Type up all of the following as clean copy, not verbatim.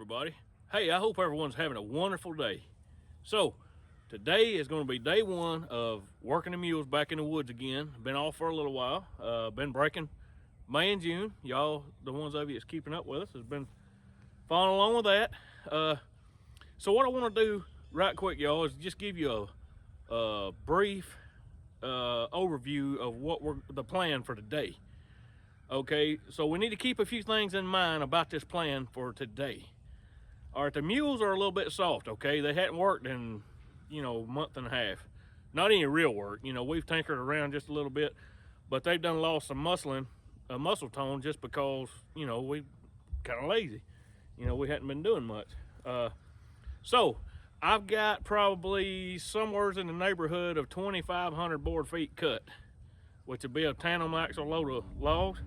everybody. Hey, I hope everyone's having a wonderful day. So, today is going to be day one of working the mules back in the woods again. Been off for a little while. Been breaking May and June. Y'all, the ones of you that's keeping up with us, has been following along with that. So what I want to do right quick, y'all, is just give you a brief overview of what the plan for today. Okay, so we need to keep a few things in mind about this plan for today. All right, the mules are a little bit soft, okay? They hadn't worked in, a month and a half. Not any real work. We've tinkered around just a little bit, but they've done lost some muscle tone just because, we kind of lazy. We hadn't been doing much. So I've got probably somewhere in the neighborhood of 2,500 board feet cut, which would be a tandem axle load of logs.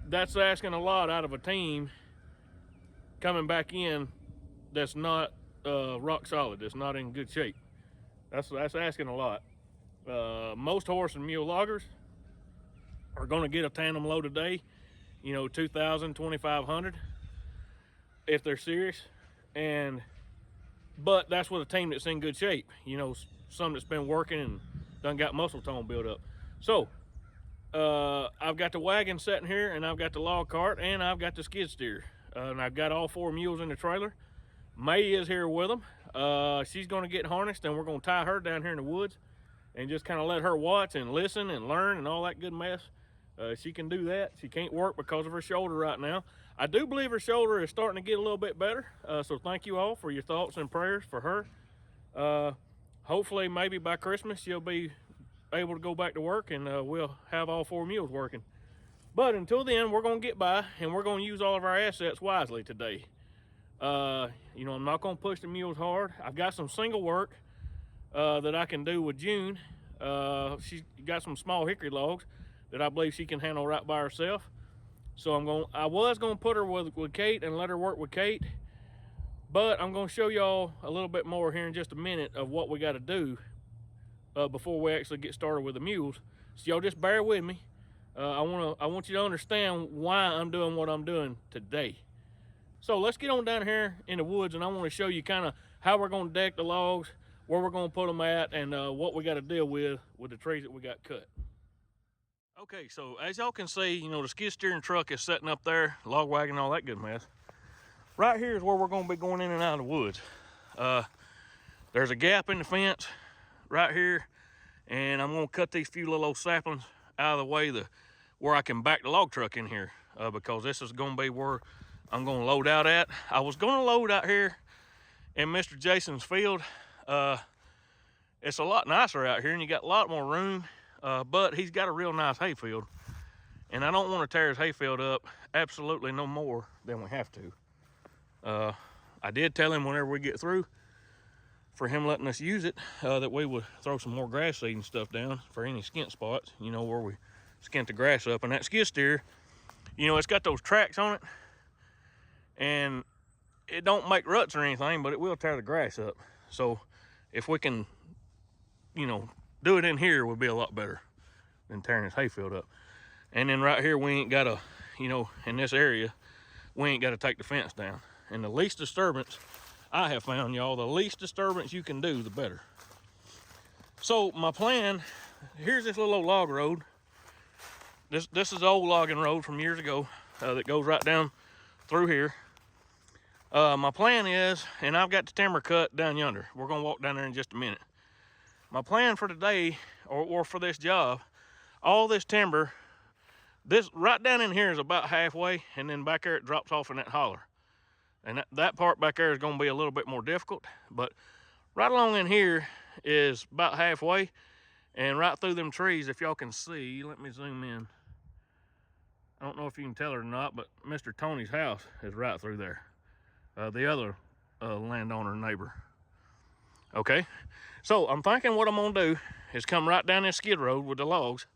That's asking a lot out of a team coming back in that's not rock solid, that's not in good shape. That's asking a lot. Most horse and mule loggers are going to get a tandem load a day, 2,000, 2,500 if they're serious. But that's with a team that's in good shape, some that's been working and done got muscle tone built up. So I've got the wagon sitting here, and I've got the log cart, and I've got the skid steer, and I've got all 4 mules in the trailer. May is here with them. She's going to get harnessed, and we're going to tie her down here in the woods and just kind of let her watch and listen and learn and all that good mess. She can do that. She can't work because of her shoulder right now. I do believe her shoulder is starting to get a little bit better, so thank you all for your thoughts and prayers for her. Hopefully maybe by Christmas she'll be able to go back to work, and we'll have all 4 mules working. But until then, we're going to get by, and we're going to use all of our assets wisely today. I'm not going to push the mules hard. I've got some single work that I can do with June. She's got some small hickory logs that I believe she can handle right by herself. So I was going to put her with Kate and let her work with Kate, but I'm going to show y'all a little bit more here in just a minute of what we got to do before we actually get started with the mules. So y'all just bear with me. I want you to understand why I'm doing what I'm doing today. So let's get on down here in the woods, and I want to show you kind of how we're going to deck the logs, where we're going to put them at, and what we got to deal with the trees that we got cut. Okay, so as y'all can see, the skid steering truck is sitting up there, log wagon, all that good mess. Right here is where we're going to be going in and out of the woods. There's a gap in the fence right here, and I'm going to cut these few little old saplings out of the way where I can back the log truck in here, because this is going to be where I'm going to load out at. I was going to load out here in Mr. Jason's field. It's a lot nicer out here, and you got a lot more room, but he's got a real nice hay field, and I don't want to tear his hay field up absolutely no more than we have to. I did tell him whenever we get through, for him letting us use it, that we would throw some more grass seed and stuff down for any skint spots, where we skint the grass up. And that skid steer, it's got those tracks on it, and it don't make ruts or anything, but it will tear the grass up. So if we can, do it in here, would be a lot better than tearing his hay field up. And then right here, we ain't got to, in this area, we ain't got to take the fence down. And the least disturbance I have found, y'all, the least disturbance you can do, the better. So my plan, here's this little old log road. This is old logging road from years ago that goes right down through here. My plan is, and I've got the timber cut down yonder. We're gonna walk down there in just a minute. My plan for today, or for this job, all this timber, this right down in here is about halfway, and then back there it drops off in that holler. And that part back there is going to be a little bit more difficult, but right along in here is about halfway, and right through them trees, if y'all can see, let me zoom in. I don't know if you can tell it or not, but Mr. Tony's house is right through there. The other landowner neighbor. Okay, so I'm thinking what I'm going to do is come right down this skid road with the logs,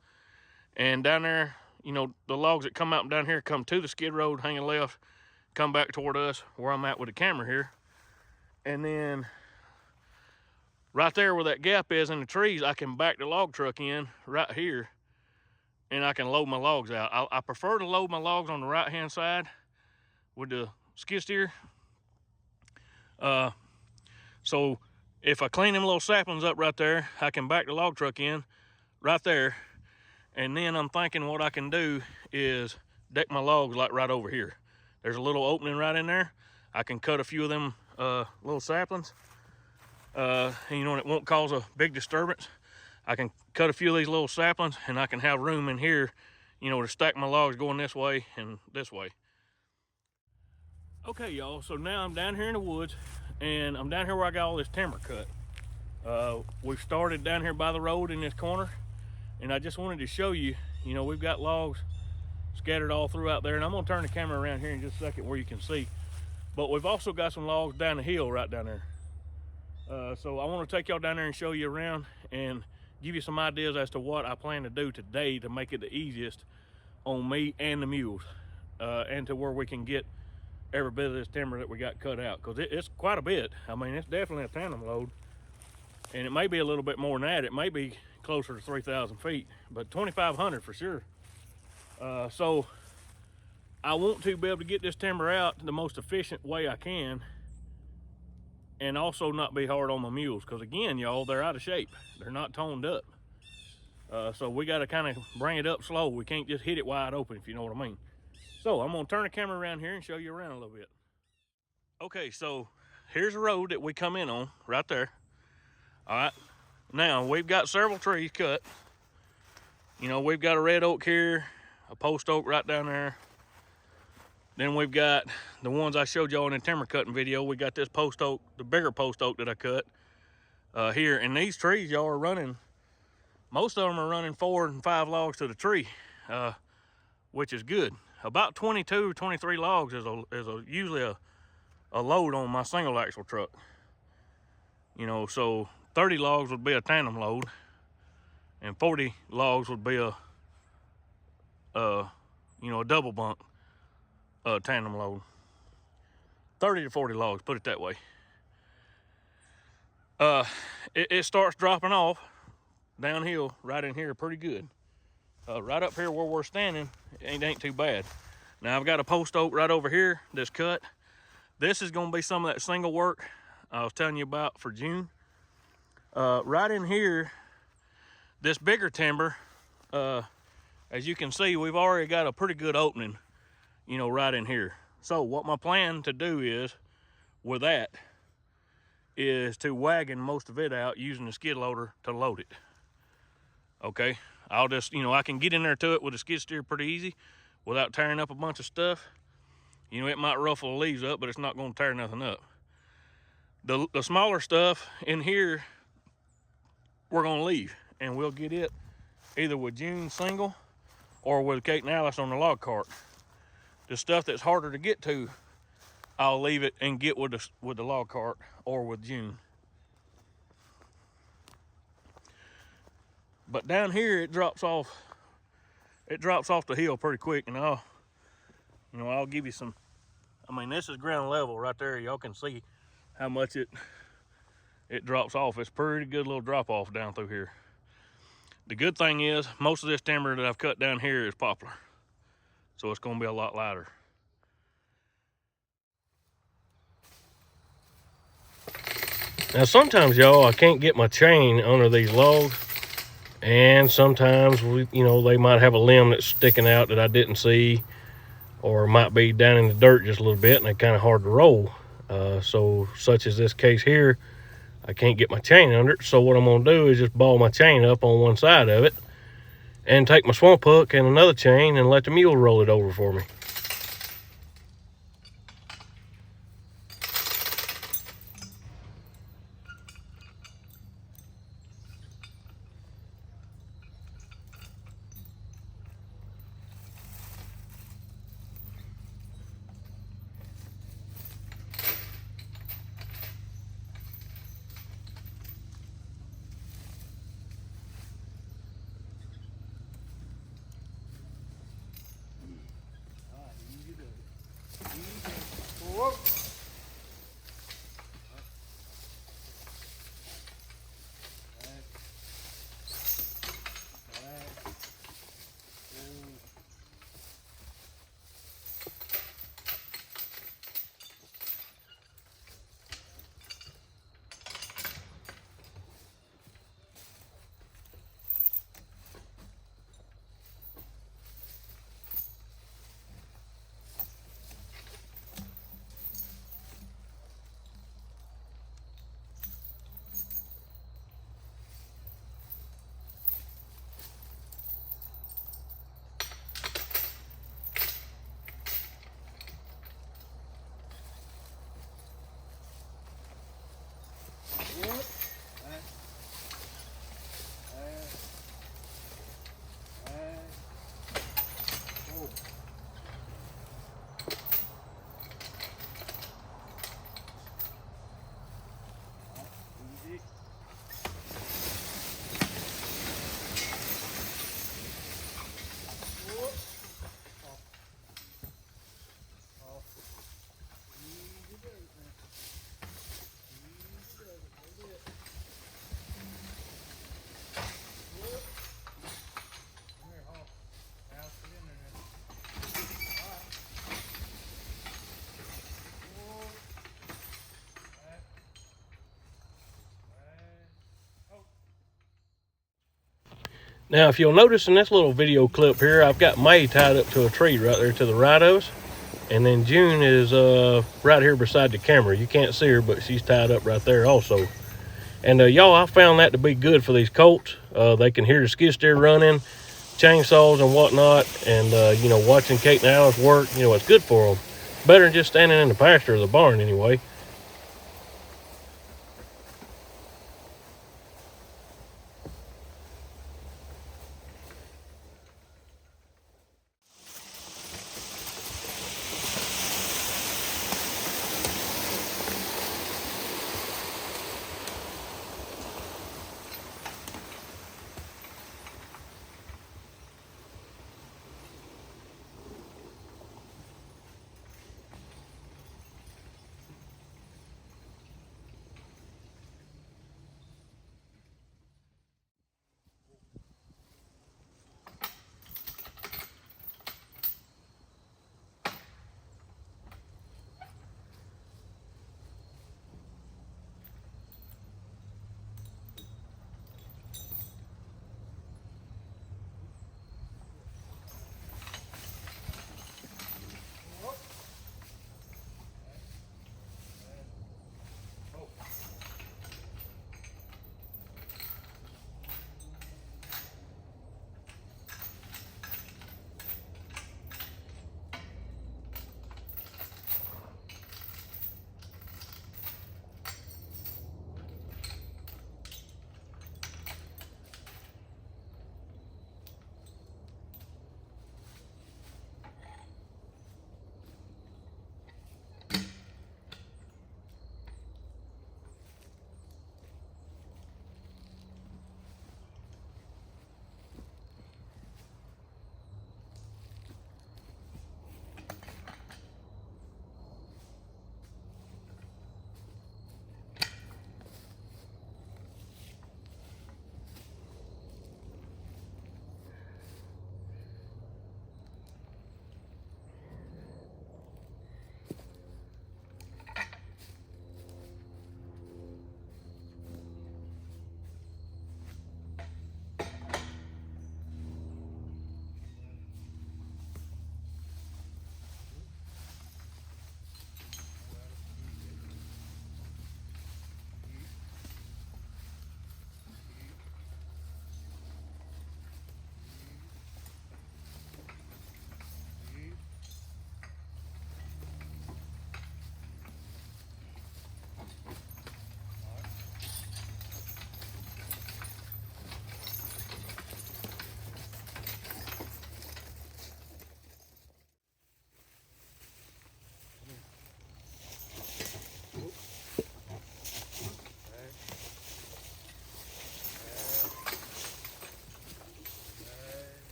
and down there, the logs that come out down here come to the skid road, hanging left, come back toward us where I'm at with the camera here, and then right there where that gap is in the trees, I can back the log truck in right here, and I can load my logs out. I prefer to load my logs on the right hand side, with the skid steer. So if I clean them little saplings up right there, I can back the log truck in right there. And then I'm thinking what I can do is deck my logs like right over here. There's a little opening right in there. I can cut a few of them little saplings. And, you know, it won't cause a big disturbance. I can cut a few of these little saplings and I can have room in here, you know, to stack my logs going this way and this way. Okay, y'all, so now I'm down here in the woods and I'm down here where I got all this timber cut. We've started down here by the road in this corner, and I just wanted to show you, you know, we've got logs scattered all throughout there, and I'm gonna turn the camera around here in just a second where you can see. But we've also got some logs down the hill right down there. So I want to take y'all down there and show you around and give you some ideas as to what I plan to do today to make it the easiest on me and the mules, and to where we can get every bit of this timber that we got cut out, because it's quite a bit. I mean, it's definitely a tandem load, and it may be a little bit more than that. It may be closer to 3,000 feet, but 2,500 for sure. So I want to be able to get this timber out the most efficient way I can, and also not be hard on my mules, because again, y'all, they're out of shape. They're not toned up. So we got to kind of bring it up slow. We can't just hit it wide open, if you know what I mean. So I'm gonna turn the camera around here and show you around a little bit. Okay, so here's the road that we come in on right there. All right, now we've got several trees cut. You know, we've got a red oak here, a post oak right down there. Then we've got the ones I showed y'all in the timber cutting video. We got this post oak, the bigger post oak that I cut here. And these trees, y'all, are running, most of them are running 4 and 5 logs to the tree, which is good. About 22, 23 logs is usually a load on my single axle truck. You know, so 30 logs would be a tandem load, and 40 logs would be a you know, a double bunk tandem load. 30 to 40 logs, put it that way. It starts dropping off downhill right in here pretty good. Right up here where we're standing, it ain't too bad. Now I've got a post oak right over here that's cut. This is gonna be some of that single work I was telling you about for June. Right in here, this bigger timber, as you can see, we've already got a pretty good opening, you know, right in here. So what my plan to do is, with that, is to wagon most of it out using the skid loader to load it. Okay, I'll just, you know, I can get in there to it with a skid steer pretty easy without tearing up a bunch of stuff. You know, it might ruffle the leaves up, but it's not gonna tear nothing up. The smaller stuff in here, we're gonna leave, and we'll get it either with June single or with Kate and Alice on the log cart. The stuff that's harder to get to, I'll leave it and get with the log cart or with June. But down here it drops off the hill pretty quick, and I'll give you some. I mean, this is ground level right there. Y'all can see how much it drops off. It's pretty good little drop off down through here. The good thing is most of this timber that I've cut down here is poplar, so it's going to be a lot lighter. Now sometimes, y'all, I can't get my chain under these logs, and sometimes they might have a limb that's sticking out that I didn't see, or it might be down in the dirt just a little bit and they're kind of hard to roll. So such as this case here, I can't get my chain under it. So what I'm gonna do is just ball my chain up on one side of it and take my swamp hook and another chain and let the mule roll it over for me. Now, if you'll notice in this little video clip here, I've got May tied up to a tree right there to the right of us. And then June is right here beside the camera. You can't see her, but she's tied up right there also. And y'all, I found that to be good for these colts. They can hear the skid steer running, chainsaws and whatnot, and you know, watching Kate and Alice work, you know, it's good for them. Better than just standing in the pasture or the barn anyway.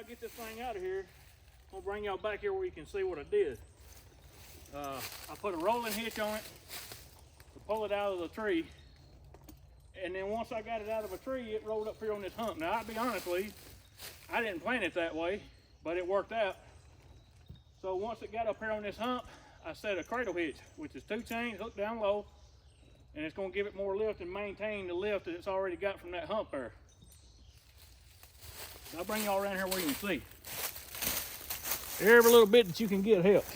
I get this thing out of here, I'm gonna bring y'all back here where you can see what I did. I put a rolling hitch on it to pull it out of the tree. And then once I got it out of a tree, it rolled up here on this hump. Now, I'll be honest with you, I didn't plan it that way, but it worked out. So once it got up here on this hump, I set a cradle hitch, which is 2 chains hooked down low, and it's gonna give it more lift and maintain the lift that it's already got from that hump there. I'll bring y'all around here where you can see. Every little bit that you can get helps.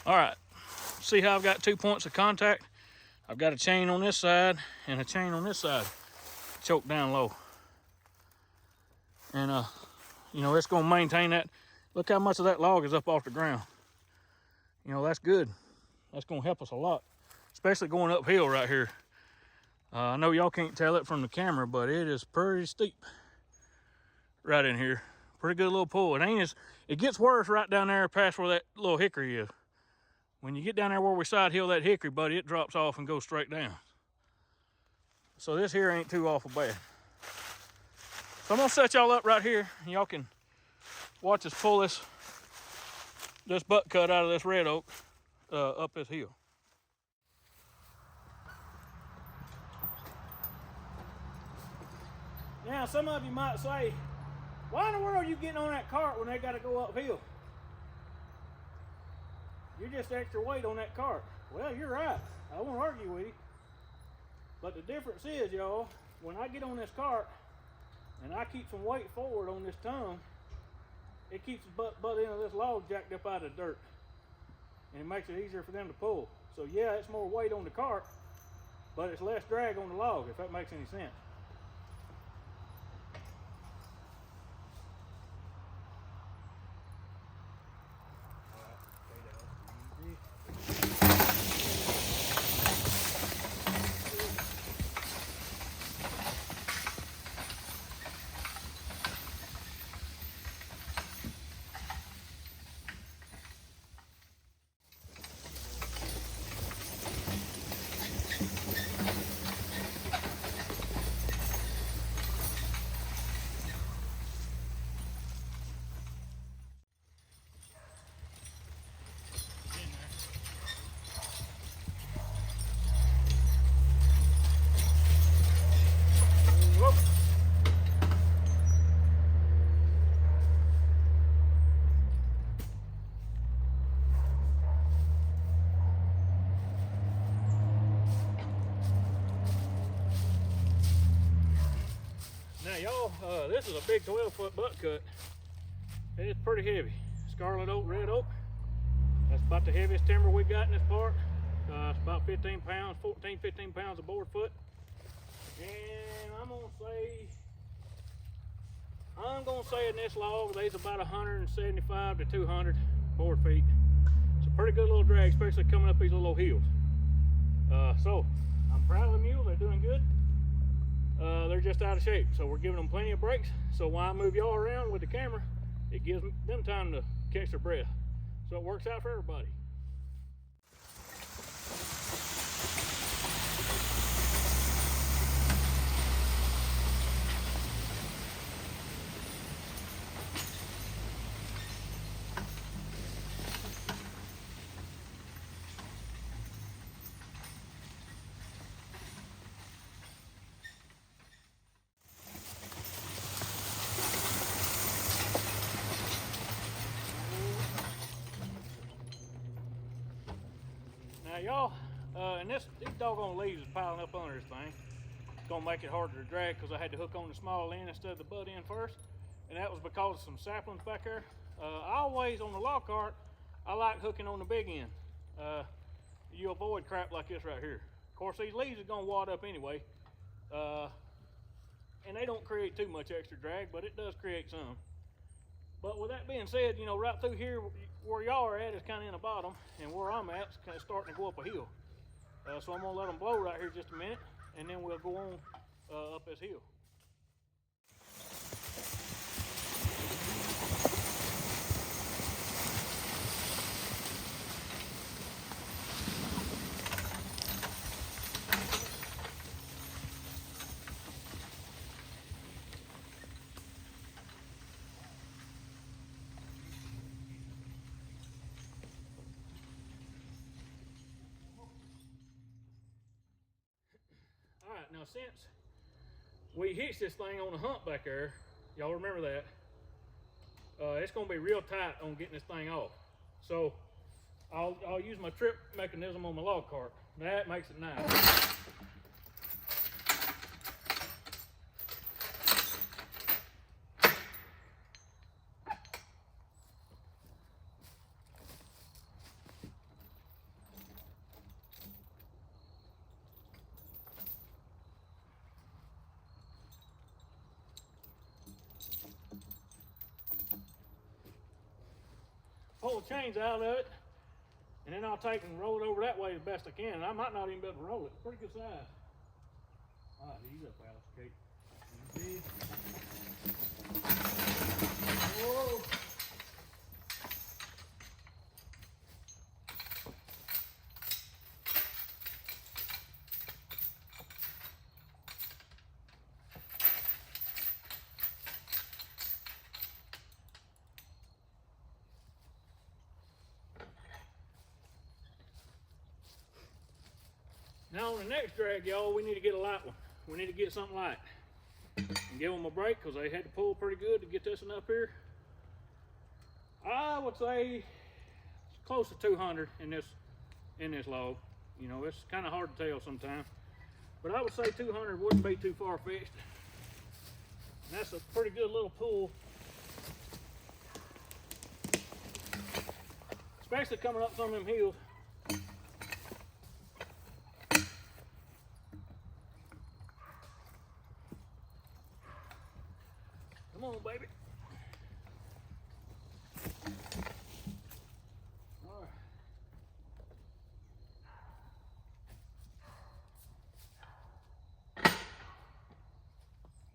All right, see how I've got 2 points of contact? I've got a chain on this side and a chain on this side, choked down low. And you know, it's gonna maintain that. Look how much of that log is up off the ground. You know, that's good. That's gonna help us a lot, especially going uphill right here. I know y'all can't tell it from the camera, but it is pretty steep right in here. Pretty good little pull. It gets worse right down there past where that little hickory is. When you get down there where we side hill that hickory, buddy, it drops off and goes straight down. So this here ain't too awful bad. So I'm gonna set y'all up right here, and y'all can watch us pull this butt cut out of this red oak up this hill. Now, some of you might say, why in the world are you getting on that cart when they got to go uphill? You're just extra weight on that cart. Well, you're right. I won't argue with you. But the difference is, y'all, when I get on this cart and I keep some weight forward on this tongue, it keeps the butt end of this log jacked up out of the dirt. And it makes it easier for them to pull. So yeah, it's more weight on the cart, but it's less drag on the log, if that makes any sense. Now y'all, this is a big 12-foot butt cut. It's pretty heavy. Scarlet oak, red oak. That's about the heaviest timber we got in this park. It's about 15 pounds, 14, 15 pounds of board foot. And I'm gonna say in this log, there's about 175 to 200 board feet. It's a pretty good little drag, especially coming up these little hills. So I'm proud of the mule, they're doing good. They're just out of shape, so we're giving them plenty of breaks. So when I move y'all around with the camera, it gives them time to catch their breath. So it works out for everybody. Now y'all, and these doggone leaves is piling up under this thing. It's gonna make it harder to drag because I had to hook on the small end instead of the butt end first. And that was because of some saplings back there. I always, on the log cart, I like hooking on the big end. You avoid crap like this right here. Of course, these leaves are gonna wad up anyway. And they don't create too much extra drag, but it does create some. But with that being said, you know, right through here, where y'all are at is kind of in the bottom, and where I'm at is kind of starting to go up a hill. So I'm gonna let them blow right here just a minute, and then we'll go on up this hill. Now, since we hitched this thing on the hump back there, y'all remember that, it's gonna be real tight on getting this thing off. So I'll use my trip mechanism on my log cart. That makes it nice. Pull the chains out of it, and then I'll take and roll it over that way as best I can. And I might not even be able to roll it. Pretty good size. All right, ease up, Alice. Okay. Easy. Whoa. Now on the next drag, y'all, we need to get a light one. We need to get something light and give them a break because they had to pull pretty good to get this one up here. I would say it's close to 200 in this log. You know, it's kind of hard to tell sometimes, but I would say 200 wouldn't be too far-fetched. That's a pretty good little pull, especially coming up some of them hills. Come on, baby. All right.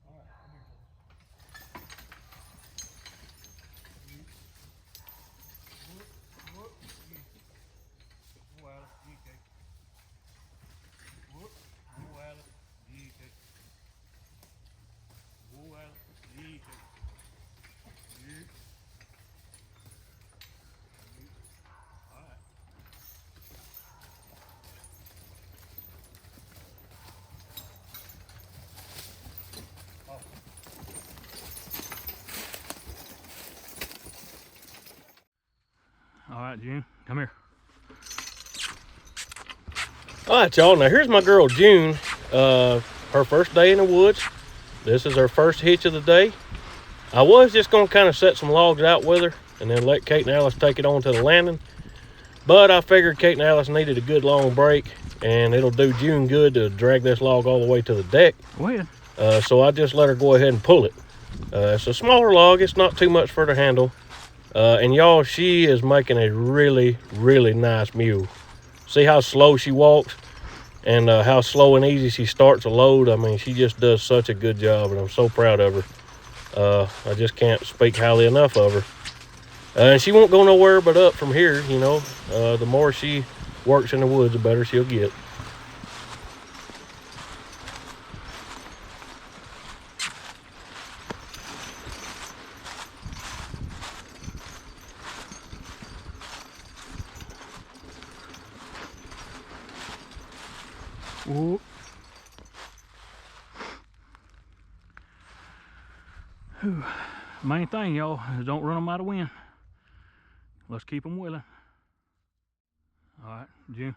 All right, come here. Whoop, whoop. Well, DK. Whoop, well, DK. Well, DK. All right, June, come here. All right, y'all, now here's my girl June. Her first day in the woods. This is her first hitch of the day. I was just gonna kind of set some logs out with her and then let Kate and Alice take it on to the landing. But I figured Kate and Alice needed a good long break, and it'll do June good to drag this log all the way to the deck. Go ahead. So I just let her go ahead and pull it. It's a smaller log, it's not too much for her to handle. And y'all, she is making a really, really nice mule. See how slow she walks and how slow and easy she starts a load. I mean, she just does such a good job, and I'm so proud of her. I just can't speak highly enough of her. And she won't go nowhere but up from here, you know. The more she works in the woods, the better she'll get. Whoop. Main thing, y'all, is don't run them out of wind. Let's keep them willing. All right, June.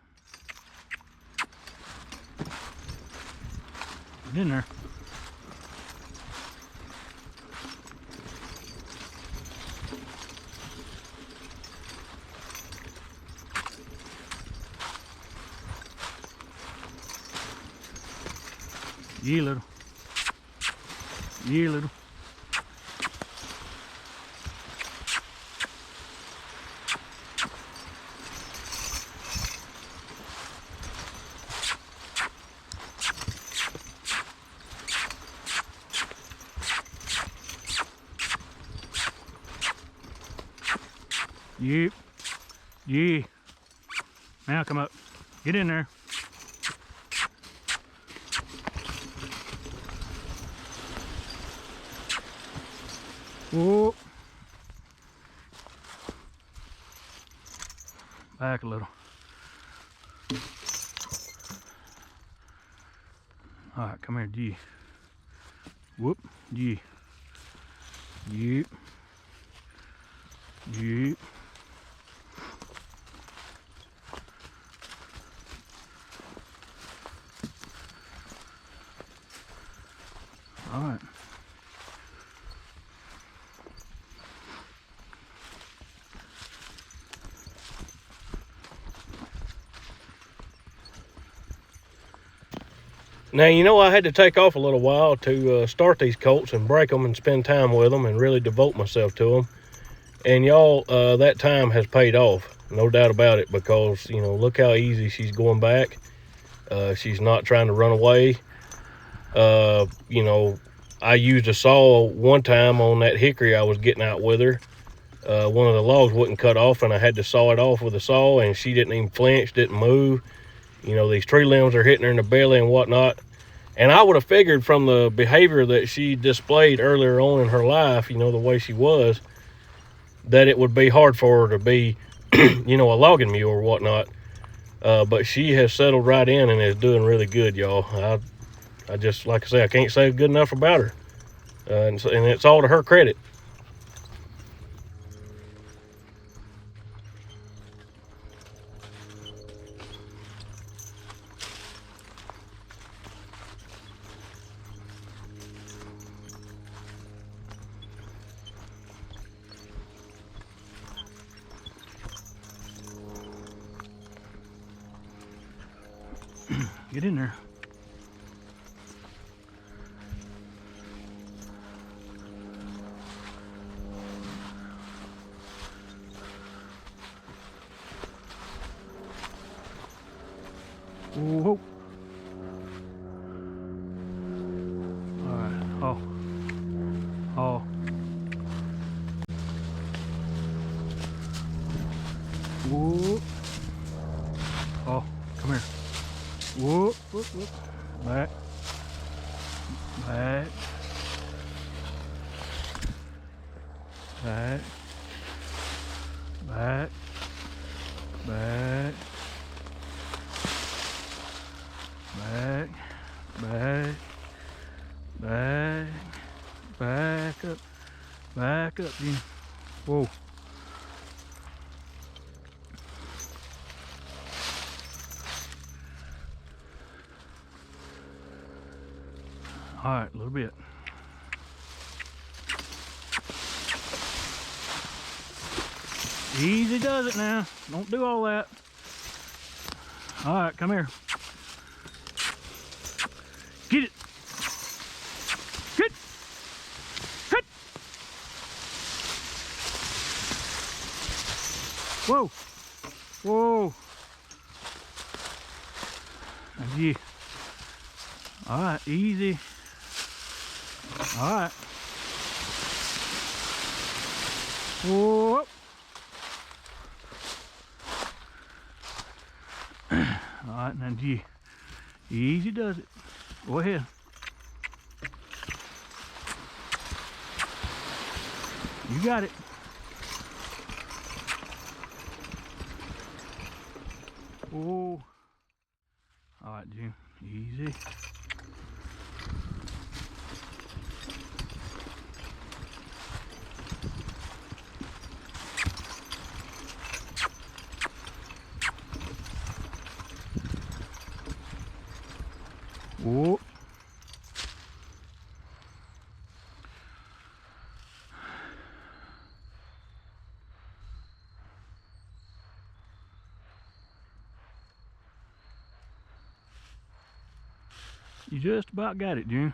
Get in there. Yeah, little. Yeah, little. Yep. Yeah. Now come up. Get in there. Whoa. Back a little. All right, come here, G. Whoop, G. Yep. Yep. All right. Now, you know, I had to take off a little while to start these colts and break them and spend time with them and really devote myself to them. And y'all, that time has paid off, no doubt about it, because, you know, look how easy she's going back. She's not trying to run away. You know, I used a saw one time on that hickory I was getting out with her. One of the logs wouldn't cut off, and I had to saw it off with a saw, and she didn't even flinch, didn't move. You know, these tree limbs are hitting her in the belly and whatnot. And I would have figured from the behavior that she displayed earlier on in her life, you know, the way she was, that it would be hard for her to be, you know, a logging mule or whatnot. But she has settled right in and is doing really good, y'all. I just, like I say, I can't say good enough about her. And it's all to her credit. Get in there. Whoa. All right. Oh. Oh. Whoa. Oh, come here. Whoop, whoop, whoop. Back. Back. Back. Back. Back. Back. Back. Back. Back up. Back up, Gene. Whoa. All right, a little bit. Easy does it now. Don't do all that. All right, come here. Get it. Get. Get. Whoa. Whoa. Yeah. All right, easy. All right. Whoa. All right, now G. Easy does it. Go ahead. You got it. Whoa. All right, Jim. Easy. Whoa. You just about got it, June.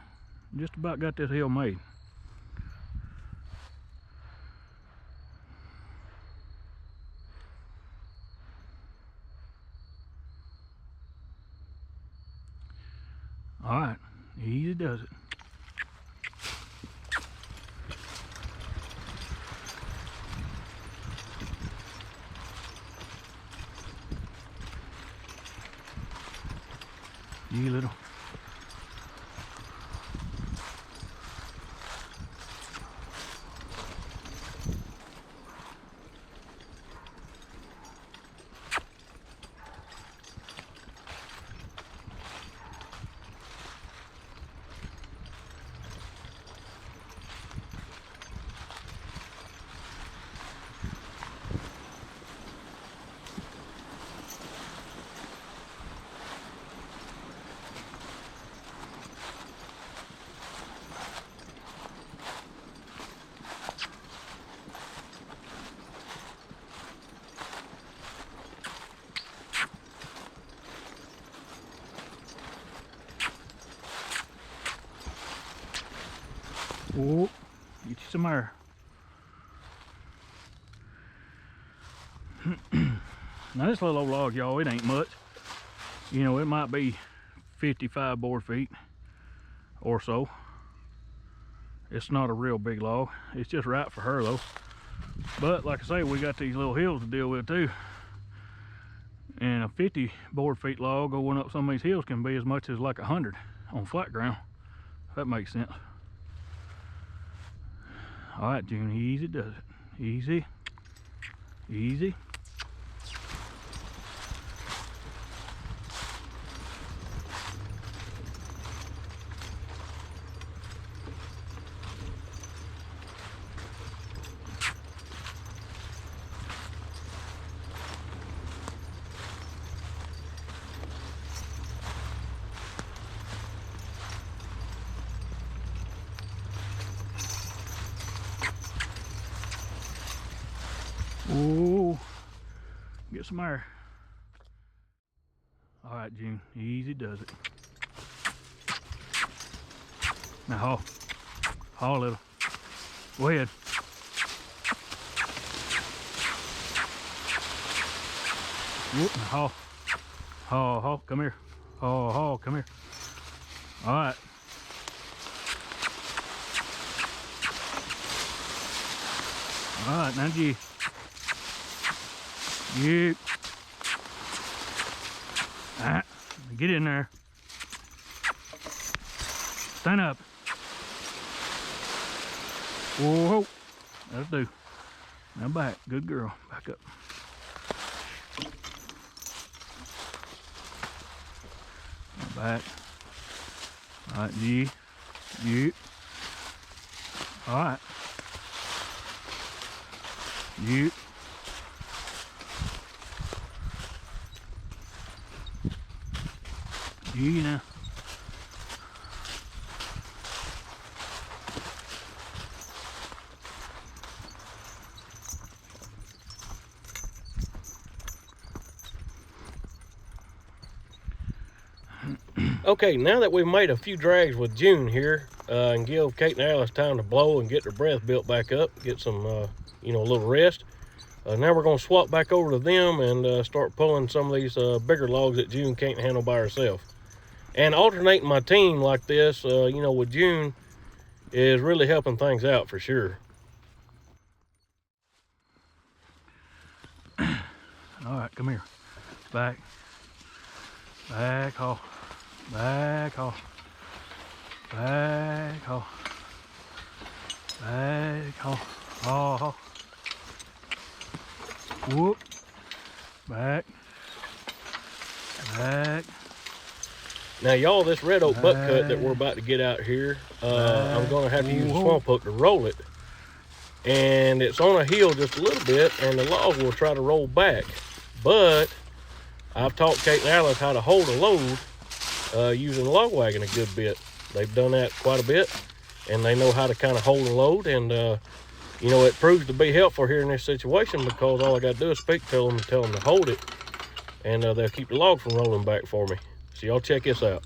Just about got this hill made. All right, easy does it. You little. Whoa, get you some air. Now this little old log, y'all, it ain't much. You know, it might be 55 board feet or so. It's not a real big log. It's just right for her though. But like I say, we got these little hills to deal with too. And a 50 board feet log going up some of these hills can be as much as like 100 on flat ground. If that makes sense. All right, June, easy does it. Easy, easy. Ooh, get some air. All right, June, easy does it. Now haul, haul a little. Go ahead. Whoop, now haul, haul, haul, come here. Haul, haul, come here. All right. All right, now G. You. Alright, get in there. Stand up. Whoa, that'll do. Now back, good girl, back up. Now back. Alright, G. You. Alright. You. You now. Okay, now that we've made a few drags with June here, and give Kate and Alice time to blow and get their breath built back up, get some, you know, a little rest. Now we're going to swap back over to them and start pulling some of these bigger logs that June can't handle by herself. And alternating my team like this, you know, with June is really helping things out for sure. All right, come here. Back. Back, haul. Back, haul. Back, haul. Back, haul. Haul, haul. Whoop. Back. Back. Now y'all, this red oak butt cut that we're about to get out here, I'm gonna have to use a swamp hook to roll it. And it's on a hill just a little bit and the log will try to roll back. But I've taught Kate and Alice how to hold a load using the log wagon a good bit. They've done that quite a bit and they know how to kind of hold a load, and you know, it proves to be helpful here in this situation because all I gotta do is speak to them and tell them to hold it, and they'll keep the log from rolling back for me. So y'all check this out.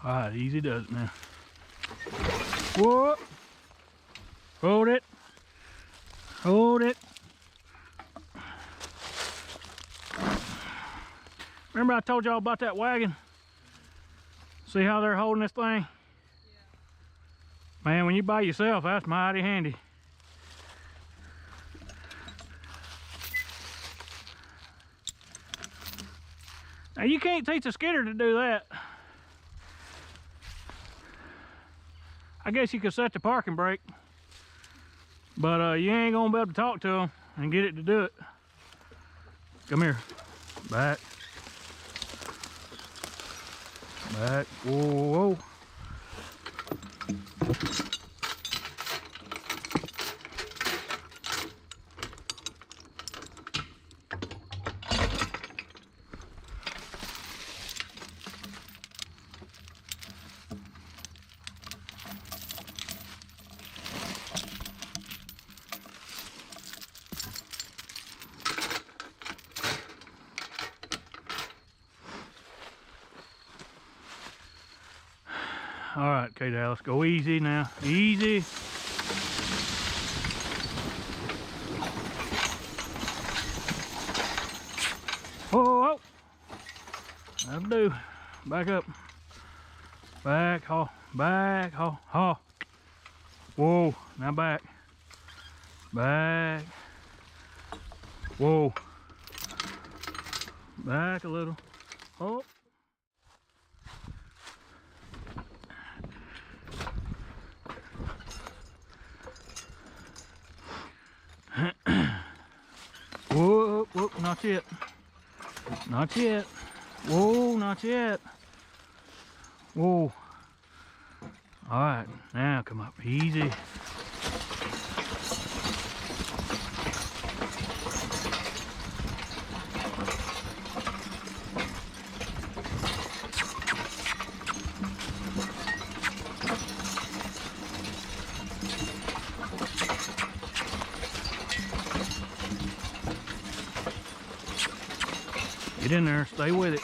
All right, easy does it now. Whoop. Hold it. Hold it. Remember I told y'all about that wagon? See how they're holding this thing? Yeah. Man, when you by yourself, that's mighty handy. Now you can't teach a skidder to do that. I guess you could set the parking brake, but you ain't gonna be able to talk to them and get it to do it. Come here. Back. Back. Whoa, whoa, whoa. All right, okay, Dallas, go easy now. Easy. Whoa, that'll do. Back up. Back, haul. Back, haul. Haul. Whoa, now back. Back. Whoa. Back a little. Oh. Whoa, whoa, not yet. Not yet. Whoa, not yet. Whoa. All right, now come up. Easy. Get in there, stay with it.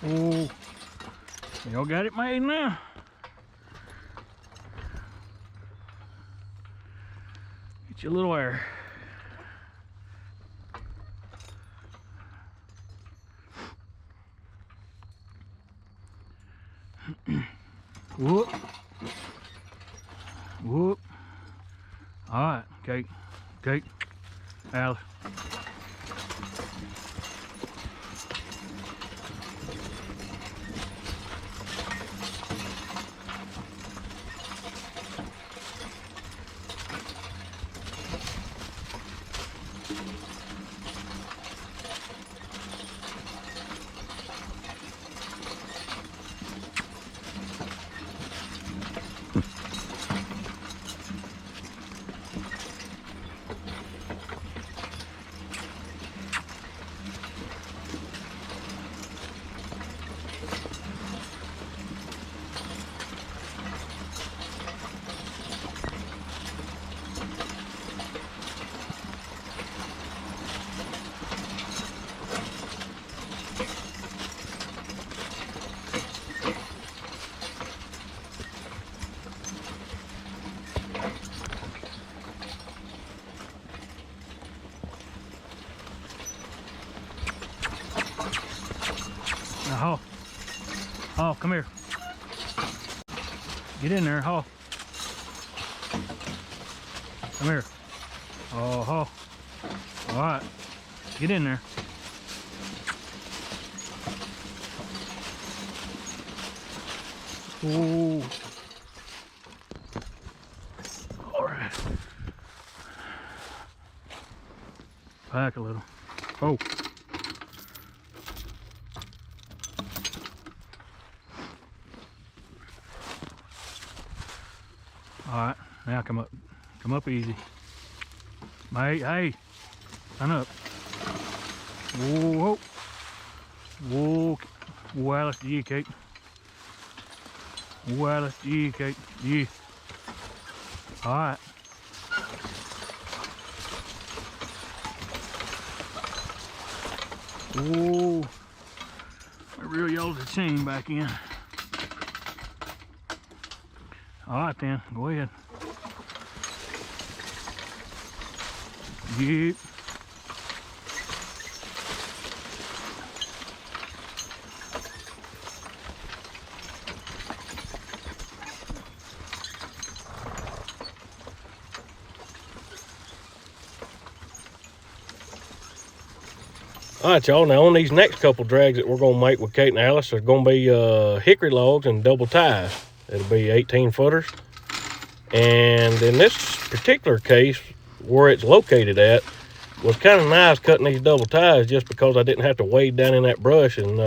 Oh, y'all got it made now. Get your little air. Whoop. Whoop. All right, Kate. Kate. Alice. Now haul. Haul, come here. Get in there, haul. Come here. Oh, haul. All right. Get in there. Ooh. All right. Back a little. Oh. All right, now come up easy. Mate, hey, stand up. Whoa, whoa, whoa, Alice, yeah, Kate. Whoa, Alice, yeah, Kate, yeah. All right. Whoa, I reel y'all's the chain back in. All right then, go ahead. Yep. All right, y'all. Now on these next couple drags that we're gonna make with Kate and Alice are gonna be hickory logs and double ties. It'll be 18 footers. And in this particular case, where it's located at, was kind of nice cutting these double ties just because I didn't have to wade down in that brush and,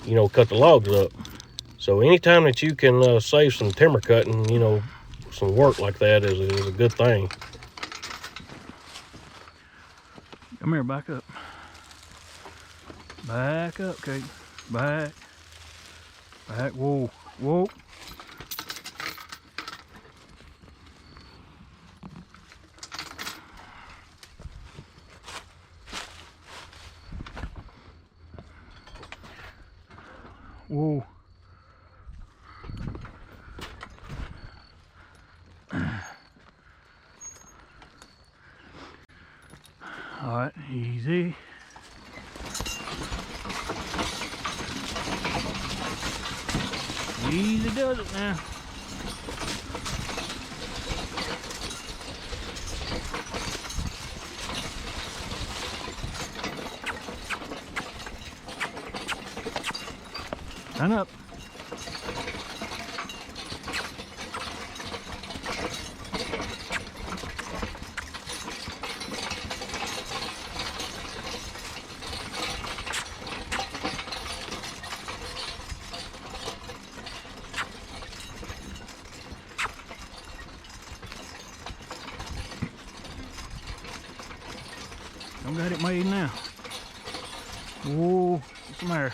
you know, cut the logs up. So anytime that you can save some timber cutting, you know, some work like that is a good thing. Come here, back up. Back up, Kate. Back. Back. Whoa. Whoa. Whoa. All right, easy. Easy does it now. Turn up. I got it made now. Whoa, what's the matter?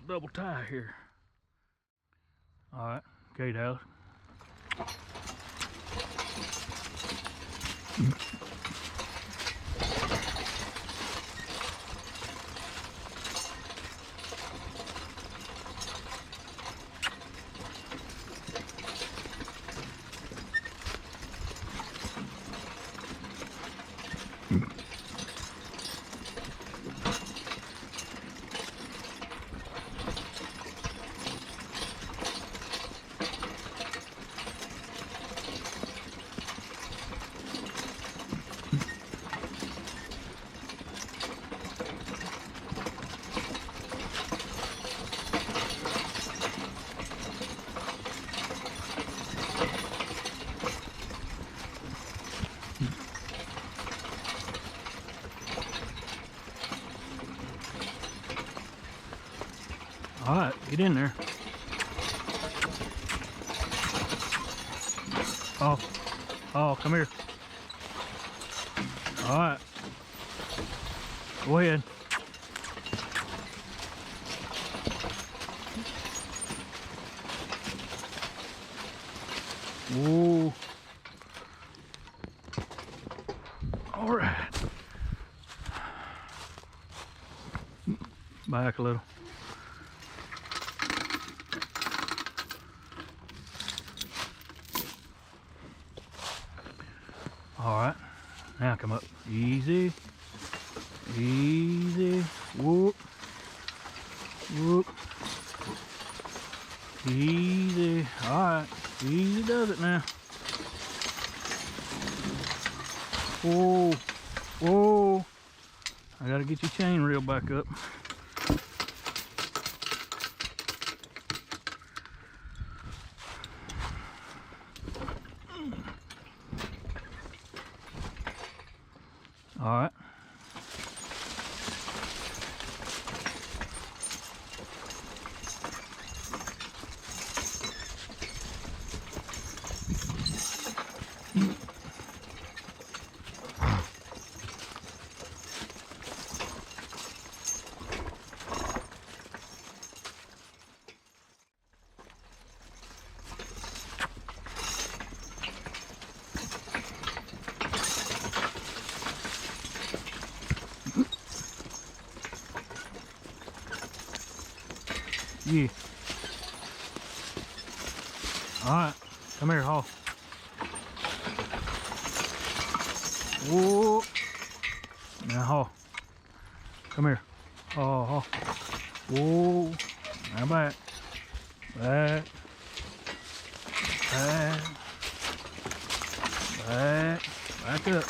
Double tie here. All right, okay, Dallas. All right, get in there. Oh, come here. All right. Go ahead. Whoa. All right. Back a little. All right, now come up. Easy, easy, whoop, whoop, easy. All right, easy does it now. Whoa, whoa. I gotta get your chain reel back up. All right. Yeah. All right, come here, haul. Whoa. Now haul. Come here. Haul, haul. Whoa. Now back. Back. Back. Back. Back up.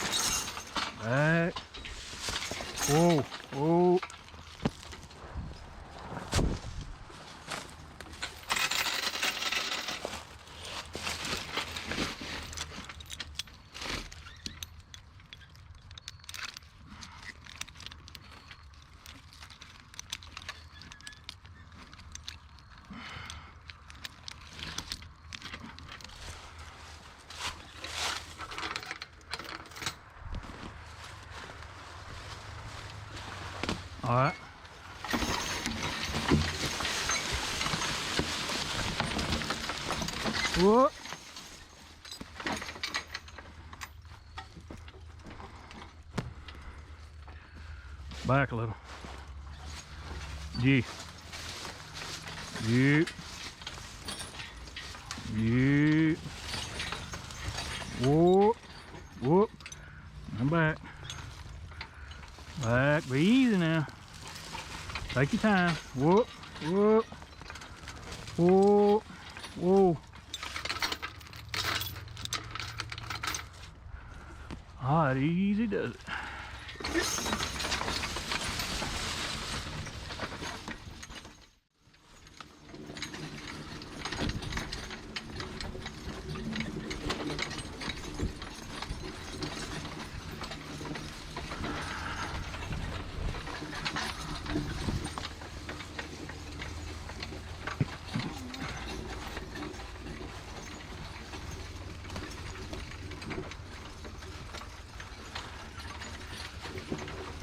Back. Whoa. Whoa. All right. Whoop. Back a little. G. You. You. Whoop. Whoop. And back. Back. Be easy now. Take your time. Whoop. Whoop. Whoa. Whoa. Ah, it easy does it.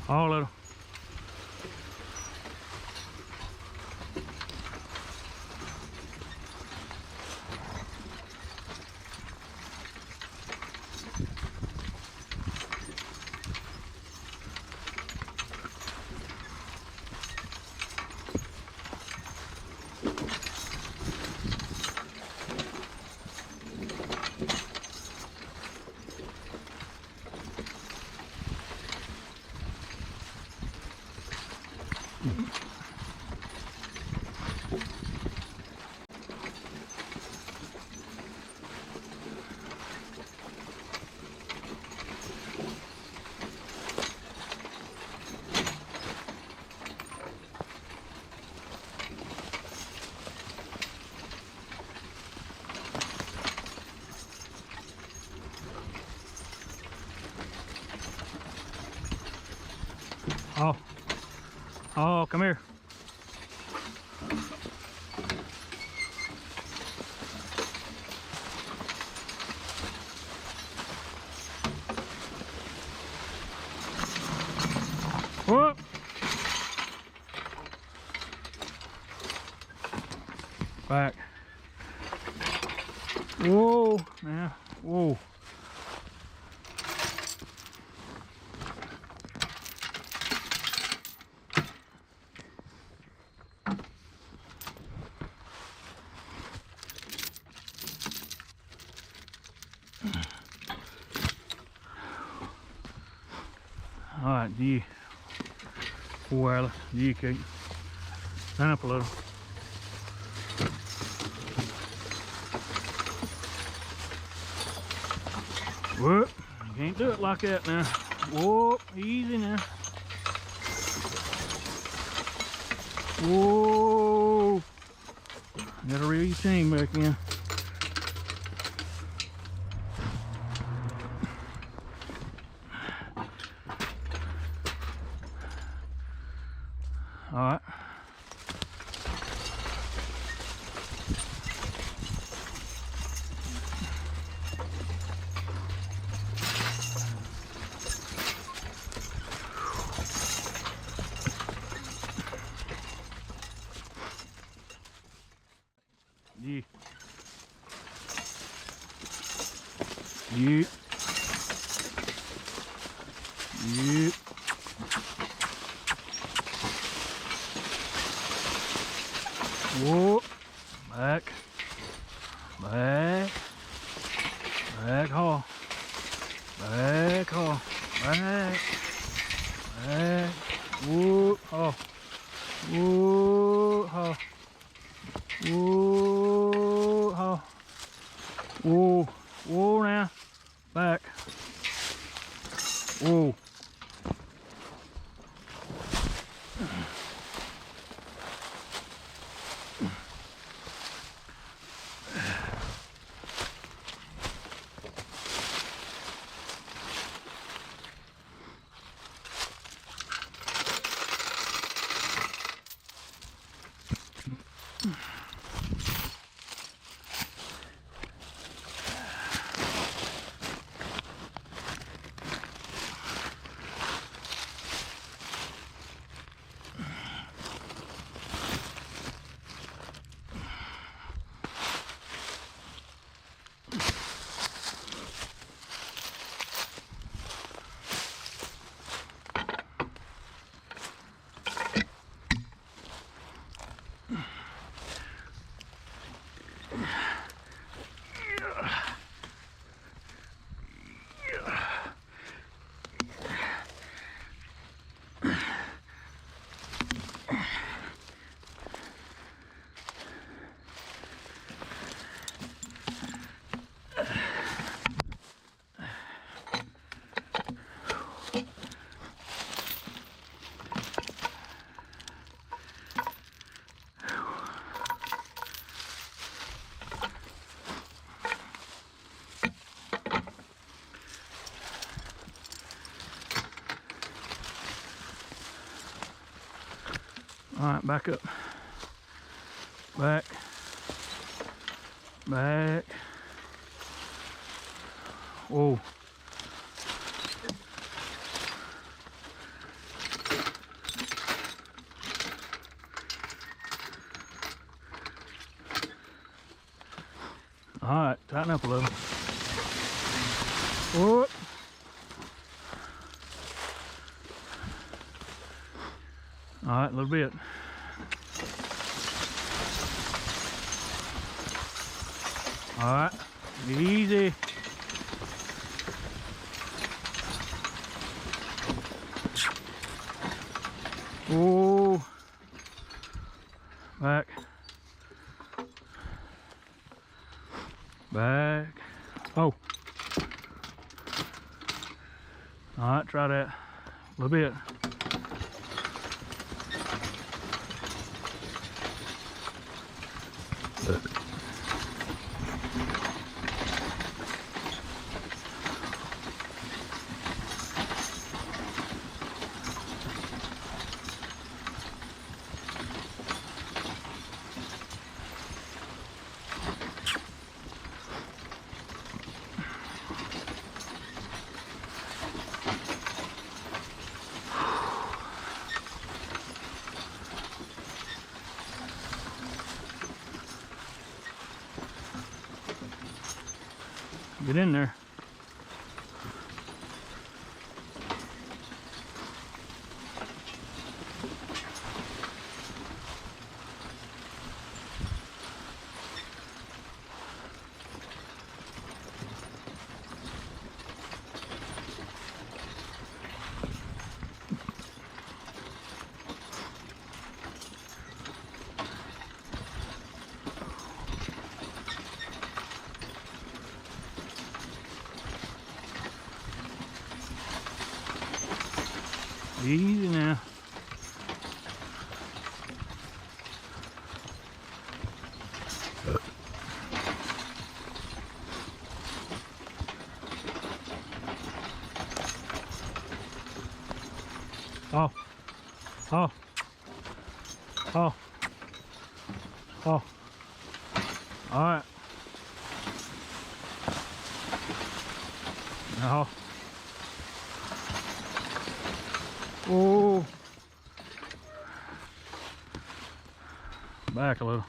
All of them. Oh. Oh, come here. Whoop. Back. Whoa. Now. Whoa. All right, G. Well, G cake. Stand up a little. Whoop. You can't do it like that now. Whoop. Easy now. Whoa. Gotta reel your chain back in. All right. Yeah. Yeah. Yeah. Whoop. Back. Back. Back haul. Back haul. Back. Back. Whoop haul. Whoop haul. Whoa, haul. Whoa, whoa now. Back. Whoa. Alright, back up. Back. Back. Whoa. Alright, tighten up a little. Whoop. Alright, a little bit. Alright, easy. Oh, back. Back. Oh. Alright, try that. A little bit. Get in there. Easy now. Oh. Oh. Oh. Oh. All right. No. Oh, back a little.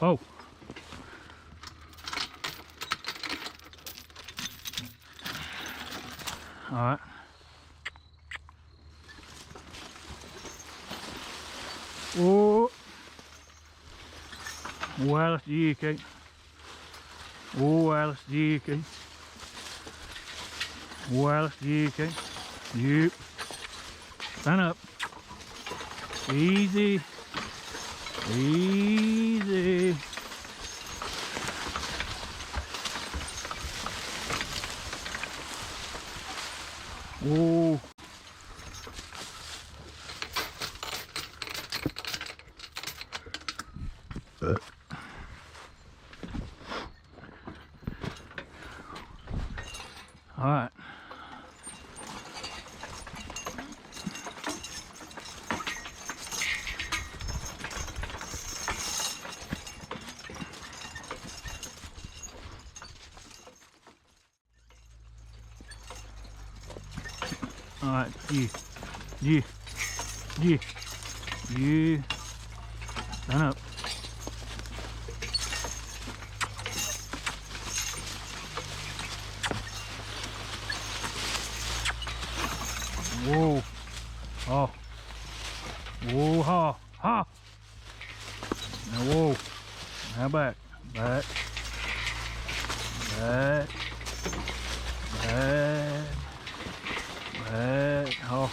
Oh, all right. Oh, wireless GK. Oh, wireless GK. Wireless GK. Yep. Stand up. Easy. Easy. Oh. All right. All right, yeah. Stand up. Whoa. Oh. Whoa, ha, ha. Now, whoa. Now back. Back. Back. Back. Back. Oh.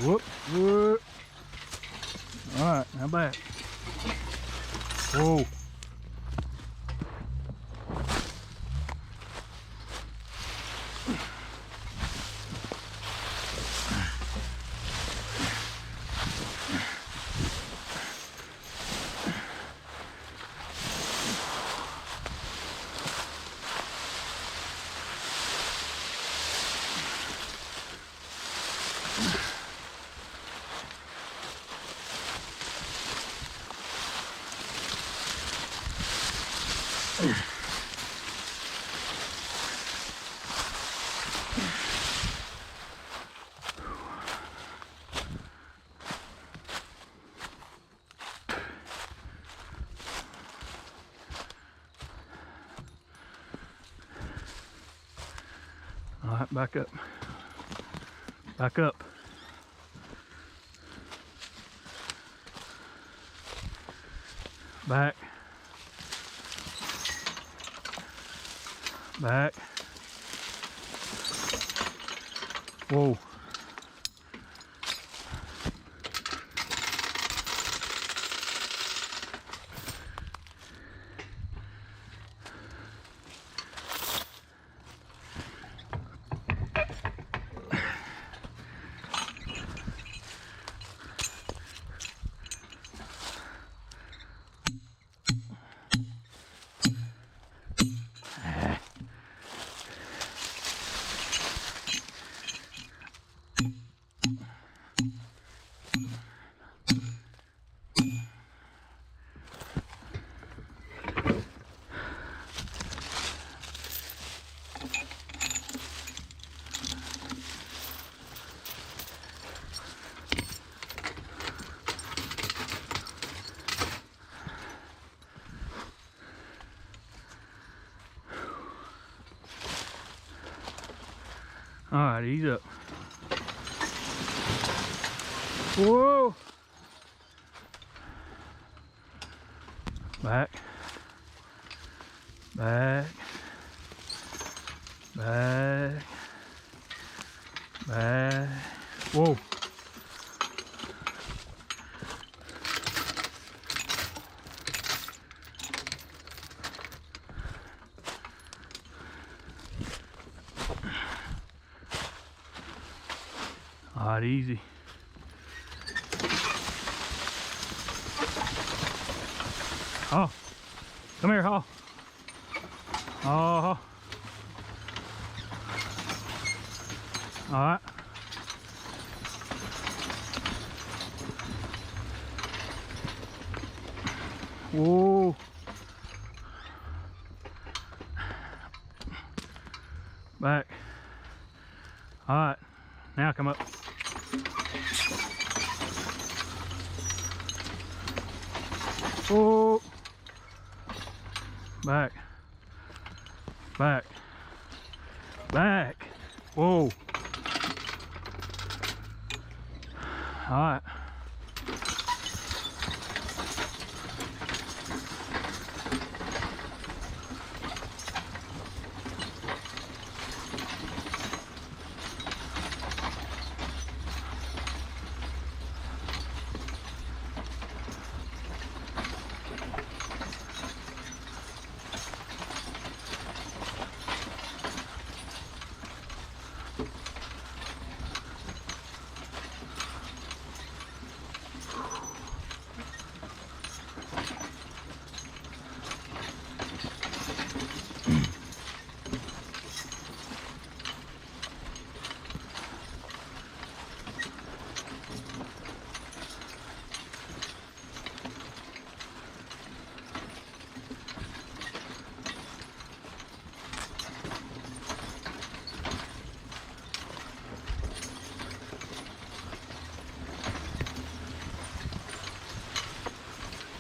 Whoop. Whoop. All right. Now back. Whoa. All right, back up. Back up. Back. Back. Whoa. All right, ease up. Whoa. Back. Back. Back. Back. Whoa. All right, easy. Oh, come here, Haw. Oh, all right. Whoa. Back. All right, now come up. Whoa. Back. Back. Back. Whoa. All right.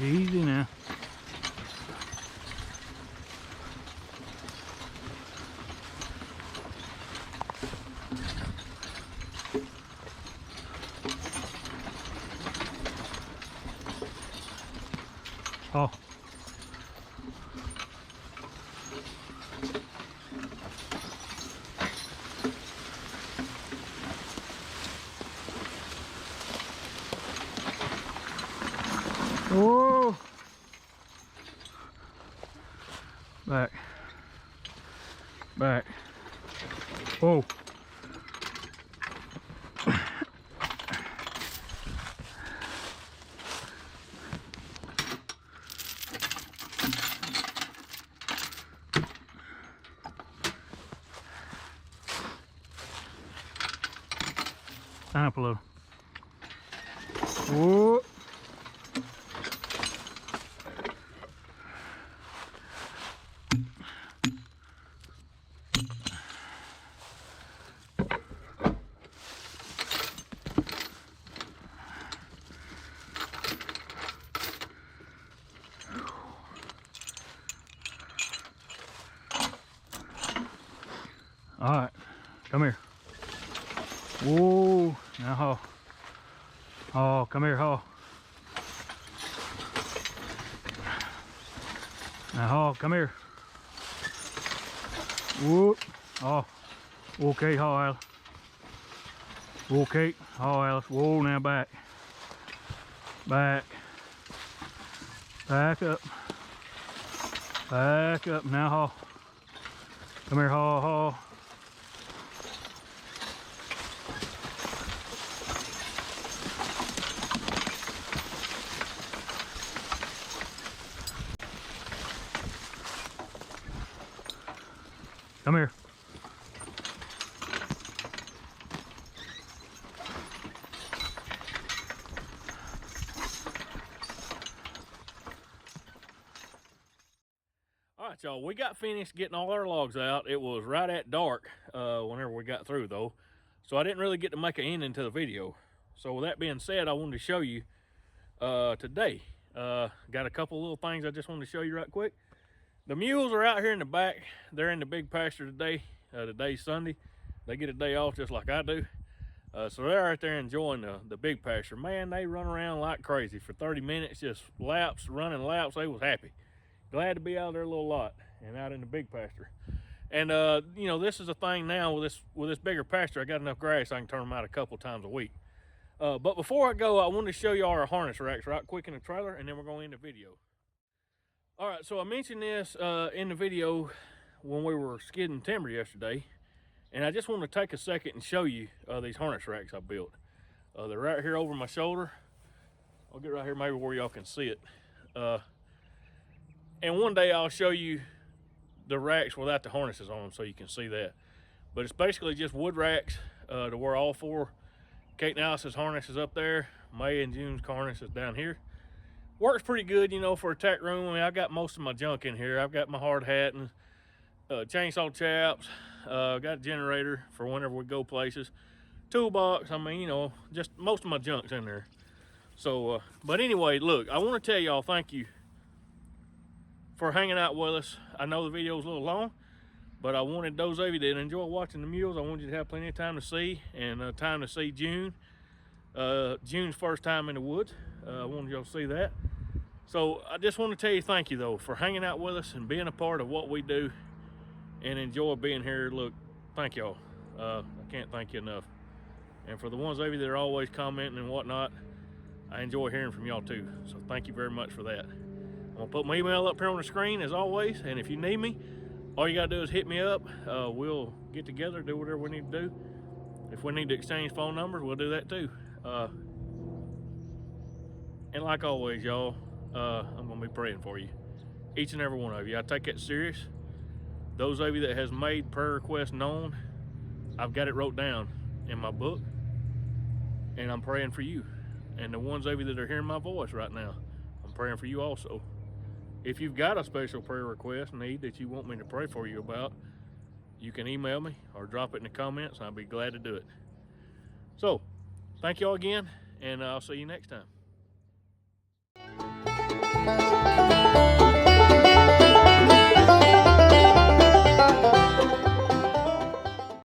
Easy now. Oh. Whoa. Back. Back. Whoa. Stand up a little. Whoa. All right, come here. Whoa, now haul. Oh, come here, haul. Now haul, come here. Whoop. Oh, okay, haul, Alice. Okay, haul, Alice. Whoa, now back. Back. Back up. Back up, now haul. Come here, haul, haul. Come here. All right, y'all, we got finished getting all our logs out. It was right at dark whenever we got through, though, so I didn't really get to make an ending to the video. So with that being said, I wanted to show you today. Got a couple little things I just wanted to show you right quick. The mules are out here in the back. They're in the big pasture today. Today's Sunday. They get a day off just like I do. So they're out there enjoying the big pasture. Man, they run around like crazy for 30 minutes, just laps, running laps. They was happy. Glad to be out there a little lot and out in the big pasture. And you know, this is a thing now with this bigger pasture. I got enough grass I can turn them out a couple times a week. But before I go, I wanted to show you our harness racks right quick in the trailer, and then we're going to end the video. All right, so I mentioned this in the video when we were skidding timber yesterday, and I just want to take a second and show you these harness racks I built. They're right here over my shoulder. I'll get right here maybe where y'all can see it. And one day I'll show you the racks without the harnesses on them so you can see that. But it's basically just wood racks to where all four Kate and Alice's harnesses up there, May and June's harness is down here. Works pretty good, you know, for a tack room. I mean, I got most of my junk in here. I've got my hard hat and chainsaw chaps. Got a generator for whenever we go places. Toolbox, I mean, you know, just most of my junk's in there. So, but anyway, look, I want to tell y'all thank you for hanging out with us. I know the video's a little long, but I wanted those of you that enjoy watching the mules, I wanted you to have plenty of time to see, and time to see June. June's first time in the woods. I wanted y'all to see that. So I just want to tell you thank you though for hanging out with us and being a part of what we do and enjoy being here. Look, thank y'all. I can't thank you enough. And for the ones of you that are always commenting and whatnot, I enjoy hearing from y'all too. So thank you very much for that. I'm gonna put my email up here on the screen as always, and if you need me, all you gotta do is hit me up. We'll get together, do whatever we need to do. If we need to exchange phone numbers, we'll do that too. And like always, y'all, I'm gonna be praying for you, each and every one of you. I take that serious. Those of you that has made prayer requests known, I've got it wrote down in my book, and I'm praying for you. And the ones of you that are hearing my voice right now, I'm praying for you also. If you've got a special prayer request need that you want me to pray for you about, you can email me or drop it in the comments, and I'll be glad to do it. So, thank y'all again, and I'll see you next time.